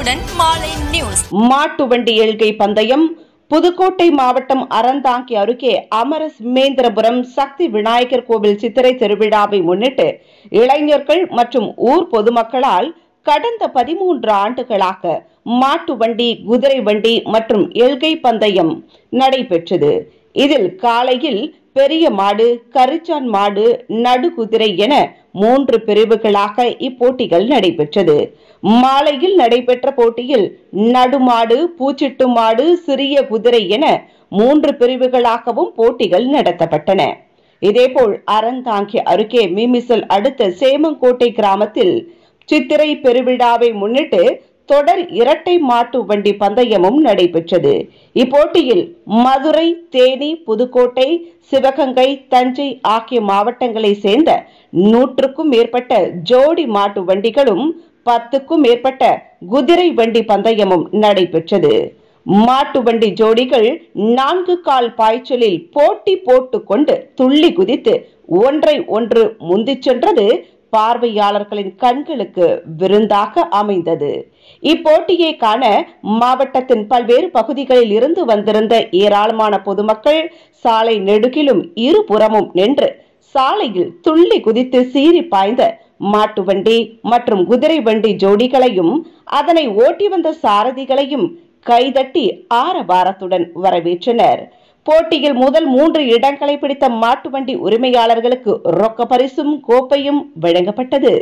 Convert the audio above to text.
உடனுக்குடன் மாலை நியூஸ். மாட்டு வண்டி எல்கை பந்தயம் புதுக்கோட்டை மாவட்டம் அறந்தாங்கி அருகே அமரசிமேந்திரபுரம் சக்தி விநாயகர் கோவில் சித்திரை திருவிழாவை முன்னிட்டு இளைஞர்கள் மற்றும் ஊர் பொதுமக்களால் கடந்த 13 ஆண்டுகளாக மாட்டு வண்டி, குதிரை வண்டி மற்றும் எல்கை பந்தயம் நடைபெற்றது. இதில் காலையில் பெரிய மாடு, கரிச்சான் மாடு, நடுகுதிரை என 3 பிரிவுகளாக இப்போட்டிகள் நடைபெற்றது. மாலையில் நடைபெற்ற போட்டியில் நடுமாடு, பூச்சிட்டு மாடு, சிறிய குதிரை என 3 பிரிவுகளாகவும் போட்டிகள் நடத்தப்பட்டன. இதேபோல் அறந்தாங்கி அருகே மீமிசல் அடுத்த சேமங்கோட்டை கிராமத்தில் சித்திரை பெருவிழாவை முன்னிட்டு தொடர் இரட்டை மாட்டு வண்டி பந்தயமும் நடைபெற்றது. இப்போட்டியில் மதுரை, தேனி, புதுக்கோட்டை, சிவகங்கை, தஞ்சை ஆகிய மாவட்டங்களை சேர்ந்த 100க்கும் மேற்பட்ட ஜோடி மாட்டு வண்டிகளும் 10க்கும் மேற்பட்ட குதிரை வண்டி பந்தயமும் நடைபெற்றது. மாட்டு வண்டி ஜோடிகள் 4 கால் பாய்ச்சலில் போட்டி போட்டுக் கொண்டு துள்ளி குதித்து ஒன்றை ஒன்று முந்திச் சென்றது பார்வையாளர்களின் கண்களுக்கு விருந்தாக அமைந்தது. இப்போட்டியை காண மாவட்டத்தின் பல்வேறு பகுதிகளில் இருந்து வந்திருந்த ஏராளமான பொதுமக்கள் சாலை நெடுகிலும் இருபுறமும் நின்று சாலையில் துள்ளி குதித்து சீறி பாய்ந்த மாட்டு வண்டி மற்றும் குதிரை வண்டி ஜோடிகளையும் அதனை ஓட்டி வந்த சாரதிகளையும் கைதட்டி ஆரவாரத்துடன் வரவேற்றனர். போட்டியில் முதல் 3 இடங்களை பிடித்த மாட்டு வண்டி உரிமையாளர்களுக்கு ரொக்க பரிசும் கோப்பையும் வழங்கப்பட்டது.